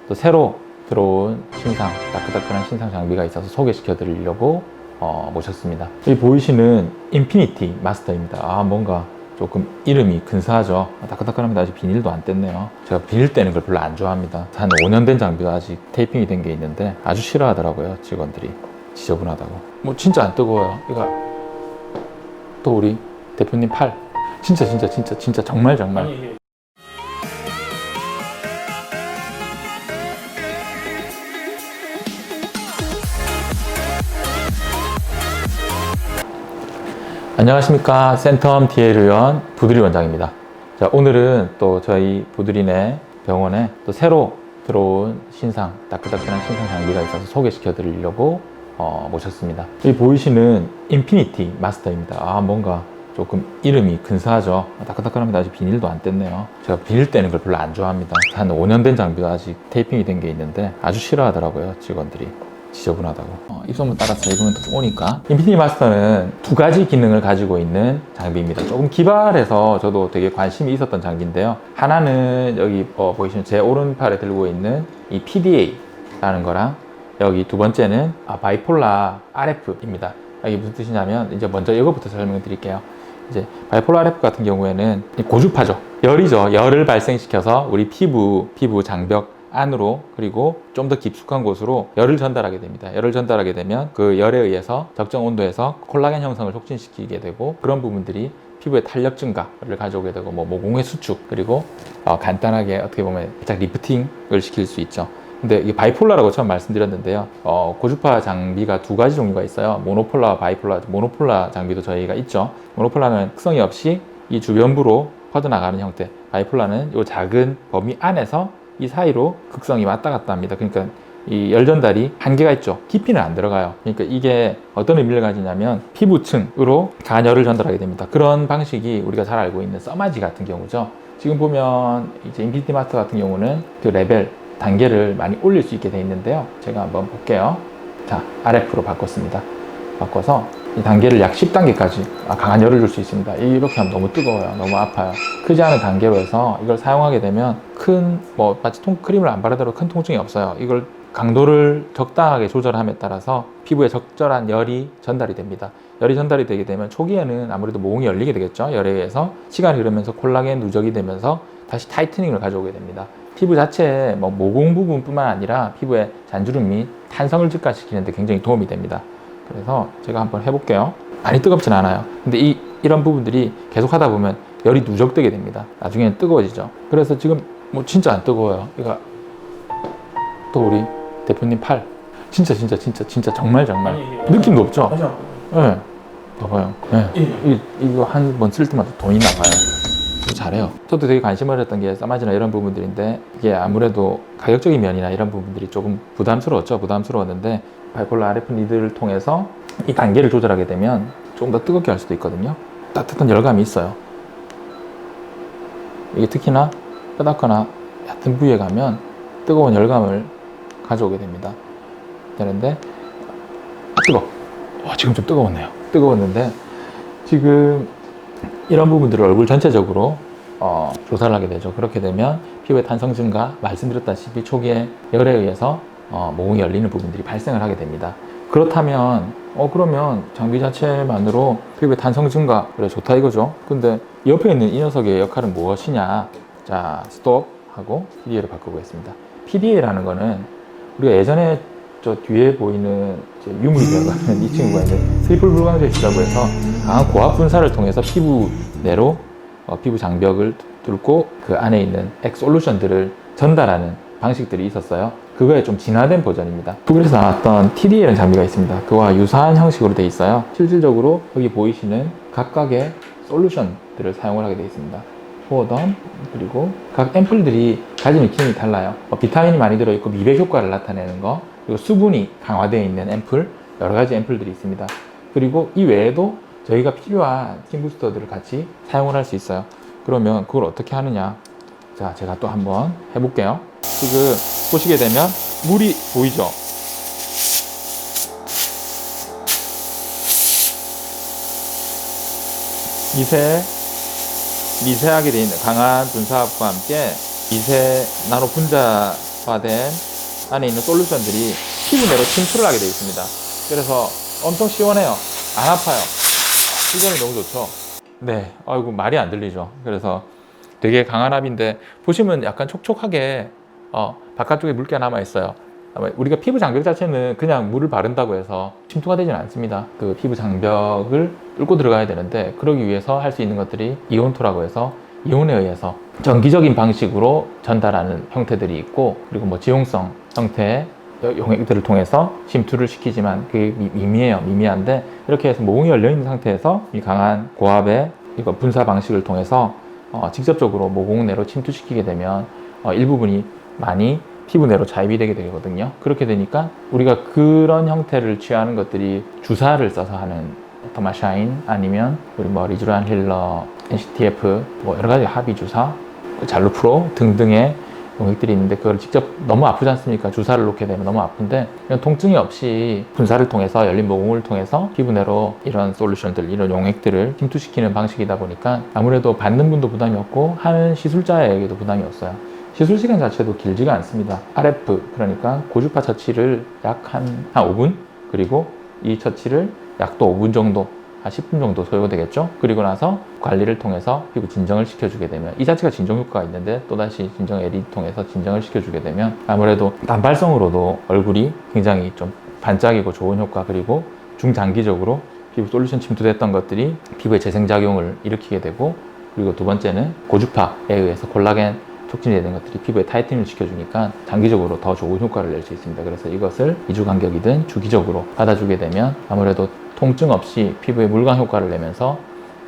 또 새로 들어온 신상, 따끈따끈한 신상 장비가 있어서 소개시켜 드리려고 모셨습니다. 여기 보이시는 인피니티 마스터입니다. 뭔가 조금 이름이 근사하죠. 따끈따끈합니다. 아직 비닐도 안 뗐네요. 제가 비닐 떼는 걸 별로 안 좋아합니다. 한 5년 된 장비가 아직 테이핑이 된 게 있는데 아주 싫어하더라고요, 직원들이. 지저분하다고. 뭐 진짜 안 뜨거워요. 이거 또 우리 대표님 팔 진짜 정말 안녕하십니까, 센텀 DL 의원 부두리 원장입니다. 자, 오늘은 또 저희 부두리네 병원에 또 새로 들어온 신상, 따끈따끈한 신상 장비가 있어서 소개시켜 드리려고 모셨습니다. 여기 보이시는 인피니티 마스터입니다. 뭔가 조금 이름이 근사하죠. 따끈따끈합니다. 아직 비닐도 안 뗐네요. 제가 비닐 떼는 걸 별로 안 좋아합니다. 한 5년 된 장비가 아직 테이핑이 된 게 있는데 아주 싫어하더라고요, 직원들이. 지저분하다고. 입소문 따라서 입으면 또 오니까. 인피니티 마스터는 두 가지 기능을 가지고 있는 장비입니다. 조금 기발해서 저도 되게 관심이 있었던 장비인데요. 하나는 여기 보이시는 제 오른팔에 들고 있는 이 PDA라는 거랑, 여기 두 번째는 바이폴라 RF입니다. 이게 무슨 뜻이냐면, 이제 먼저 이거부터 설명을 드릴게요. 이제 바이폴라 RF 같은 경우에는 고주파죠. 열이죠. 열을 발생시켜서 우리 피부 장벽 안으로, 그리고 좀 더 깊숙한 곳으로 열을 전달하게 됩니다. 열을 전달하게 되면 그 열에 의해서 적정 온도에서 콜라겐 형성을 촉진시키게 되고, 그런 부분들이 피부의 탄력 증가를 가져오게 되고, 모공의 수축, 그리고 간단하게 어떻게 보면 살짝 리프팅을 시킬 수 있죠. 근데 이게 바이폴라라고 처음 말씀드렸는데요. 고주파 장비가 두 가지 종류가 있어요. 모노폴라와 바이폴라. 모노폴라 장비도 저희가 있죠. 모노폴라는 특성이 없이 이 주변부로 퍼져나가는 형태. 바이폴라는 이 작은 범위 안에서 이 사이로 극성이 왔다 갔다 합니다. 그러니까 이 열 전달이 한계가 있죠. 깊이는 안 들어가요. 그러니까 이게 어떤 의미를 가지냐면 피부층으로 강한 열을 전달하게 됩니다. 그런 방식이 우리가 잘 알고 있는 써마지 같은 경우죠. 지금 보면 이제 인피니티 마스터 같은 경우는 그 레벨, 단계를 많이 올릴 수 있게 돼 있는데요. 제가 한번 볼게요. 자, RF로 바꿨습니다. 바꿔서 이 단계를 약 10단계까지 강한 열을 줄 수 있습니다. 이렇게 하면 너무 뜨거워요. 너무 아파요. 크지 않은 단계로 해서 이걸 사용하게 되면 마치 크림을 안 바르더라도 큰 통증이 없어요. 이걸 강도를 적당하게 조절함에 따라서 피부에 적절한 열이 전달이 됩니다. 열이 전달이 되게 되면 초기에는 아무래도 모공이 열리게 되겠죠. 열에 의해서 시간이 흐르면서 콜라겐 누적이 되면서 다시 타이트닝을 가져오게 됩니다. 피부 자체의 모공 부분뿐만 아니라 피부의 잔주름 및 탄성을 증가시키는 데 굉장히 도움이 됩니다. 그래서 제가 한번 해볼게요. 많이 뜨겁진 않아요. 근데 이런 부분들이 계속 하다 보면 열이 누적되게 됩니다. 나중에는 뜨거워지죠. 그래서 지금 진짜 안 뜨거워요. 이거 또 우리 대표님 팔 진짜 정말 느낌도 없죠? 네. 봐봐요. 네. 이거 한 번 쓸 때마다 돈이 나가요. 잘해요. 저도 되게 관심을 했던 게 써마지나 이런 부분들인데, 이게 아무래도 가격적인 면이나 이런 부분들이 조금 부담스러웠는데, 바이폴라 RF 리드를 통해서 이 단계를 조절하게 되면 조금 더 뜨겁게 할 수도 있거든요. 따뜻한 열감이 있어요. 이게 특히나 뼈다거나 얕은 부위에 가면 뜨거운 열감을 가져오게 됩니다. 되는데 지금 좀 뜨거웠는데 지금 이런 부분들을 얼굴 전체적으로 조사를 하게 되죠. 그렇게 되면 피부의 탄성 증가, 말씀드렸다시피 초기에 열에 의해서 모공이 열리는 부분들이 발생을 하게 됩니다. 그렇다면 그러면 장비 자체만으로 피부의 탄성 증가, 그래 좋다 이거죠. 근데 옆에 있는 이 녀석의 역할은 무엇이냐? 자, 스톱 하고 PDA를 바꾸겠습니다. PDA라는 거는 우리가 예전에 저 뒤에 보이는 유물이라고 하는 이 친구가 이제 트리플 불광제시라고 해서 강한 고압 분사를 통해서 피부 내로 피부 장벽을 뚫고 그 안에 있는 액솔루션들을 전달하는 방식들이 있었어요. 그거에 좀 진화된 버전입니다. 구글에서 나왔던 TDA라는 장비가 있습니다. 그와 유사한 형식으로 되어 있어요. 실질적으로 여기 보이시는 각각의 솔루션들을 사용을 하게 되어 있습니다. 포어덤, 그리고 각 앰플들이 가지는 기능이 달라요. 비타민이 많이 들어있고 미백 효과를 나타내는 거, 그리고 수분이 강화되어 있는 앰플, 여러 가지 앰플들이 있습니다. 그리고 이 외에도 저희가 필요한 스킨 부스터들을 같이 사용을 할 수 있어요. 그러면 그걸 어떻게 하느냐? 자, 제가 또 한번 해볼게요. 지금 보시게 되면 물이 보이죠? 미세하게 되어 있는 강한 분사압과 함께 미세 나노 분자 고주파된 안에 있는 솔루션들이 피부 내로 침투를 하게 되어 있습니다. 그래서 엄청 시원해요. 안 아파요. 시선이 너무 좋죠. 네, 아이고 말이 안 들리죠. 그래서 되게 강한 압인데 보시면 약간 촉촉하게 바깥쪽에 물기가 남아 있어요. 우리가 피부 장벽 자체는 그냥 물을 바른다고 해서 침투가 되지는 않습니다. 그 피부 장벽을 뚫고 들어가야 되는데 그러기 위해서 할 수 있는 것들이 이온토라고 해서 이온에 의해서 전기적인 방식으로 전달하는 형태들이 있고, 그리고 뭐 지용성 형태의 용액들을 통해서 침투를 시키지만 그게 미미해요. 미미한데 이렇게 해서 모공이 열려 있는 상태에서 이 강한 고압의 이거 분사 방식을 통해서 직접적으로 모공 내로 침투시키게 되면 일부분이 많이 피부 내로 자입이 되게 되거든요. 그렇게 되니까 우리가 그런 형태를 취하는 것들이 주사를 써서 하는 더마샤인 아니면 우리 뭐 리쥬란 힐러, NCTF 뭐 여러 가지 합의 주사, 잘루프로 등등의 용액들이 있는데 그걸 직접 너무 아프지 않습니까? 주사를 놓게 되면 너무 아픈데 이런 통증이 없이 분사를 통해서 열린 모공을 통해서 피부 내로 이런 솔루션들, 이런 용액들을 침투시키는 방식이다 보니까 아무래도 받는 분도 부담이 없고 하는 시술자에게도 부담이 없어요. 시술 시간 자체도 길지가 않습니다. RF, 그러니까 고주파 처치를 약 한 5분, 그리고 이 처치를 약도 5분 정도, 한 10분 정도 소요되겠죠. 그리고 나서 관리를 통해서 피부 진정을 시켜주게 되면, 이 자체가 진정 효과가 있는데 또다시 진정 LED 통해서 진정을 시켜주게 되면 아무래도 단발성으로도 얼굴이 굉장히 좀 반짝이고 좋은 효과, 그리고 중장기적으로 피부 솔루션 침투됐던 것들이 피부의 재생작용을 일으키게 되고, 그리고 두 번째는 고주파에 의해서 콜라겐 촉진이 되는 것들이 피부에 타이트닝을 시켜주니까 장기적으로 더 좋은 효과를 낼 수 있습니다. 그래서 이것을 2주 간격이든 주기적으로 받아주게 되면 아무래도 통증 없이 피부에 물광 효과를 내면서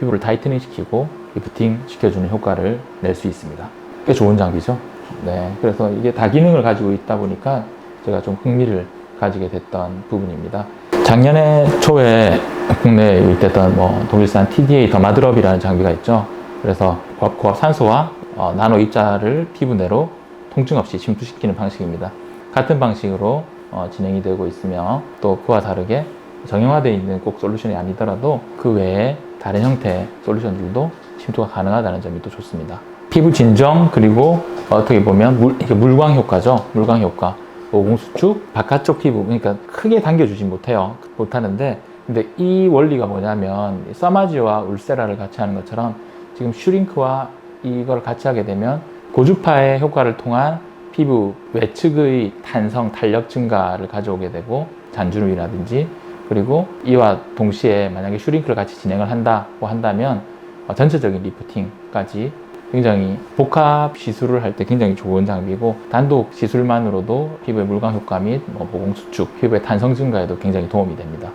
피부를 타이트닝 시키고 리프팅 시켜주는 효과를 낼 수 있습니다. 꽤 좋은 장비죠. 네, 그래서 이게 다기능을 가지고 있다 보니까 제가 좀 흥미를 가지게 됐던 부분입니다. 작년에 초에 국내에 유입됐던 독일산 TDA 더마드럽이라는 장비가 있죠. 그래서 고압 산소와 나노 입자를 피부 내로 통증 없이 침투시키는 방식입니다. 같은 방식으로 진행이 되고 있으며, 또 그와 다르게 정형화되어 있는 꼭 솔루션이 아니더라도 그 외에 다른 형태의 솔루션들도 침투가 가능하다는 점이 또 좋습니다. 피부 진정, 그리고 어떻게 보면 물광 효과죠. 물광 효과. 모공 수축, 바깥쪽 피부, 그러니까 크게 당겨주진 못하는데, 근데 이 원리가 뭐냐면 써마지와 울세라를 같이 하는 것처럼 지금 슈링크와 이걸 같이 하게 되면 고주파의 효과를 통한 피부 외측의 탄성, 탄력 증가를 가져오게 되고, 잔주름이라든지, 그리고 이와 동시에 만약에 슈링크를 같이 진행을 한다고 한다면 전체적인 리프팅까지 굉장히 복합 시술을 할 때 굉장히 좋은 장비고, 단독 시술만으로도 피부의 물광 효과 및 모공 수축, 피부의 탄성 증가에도 굉장히 도움이 됩니다.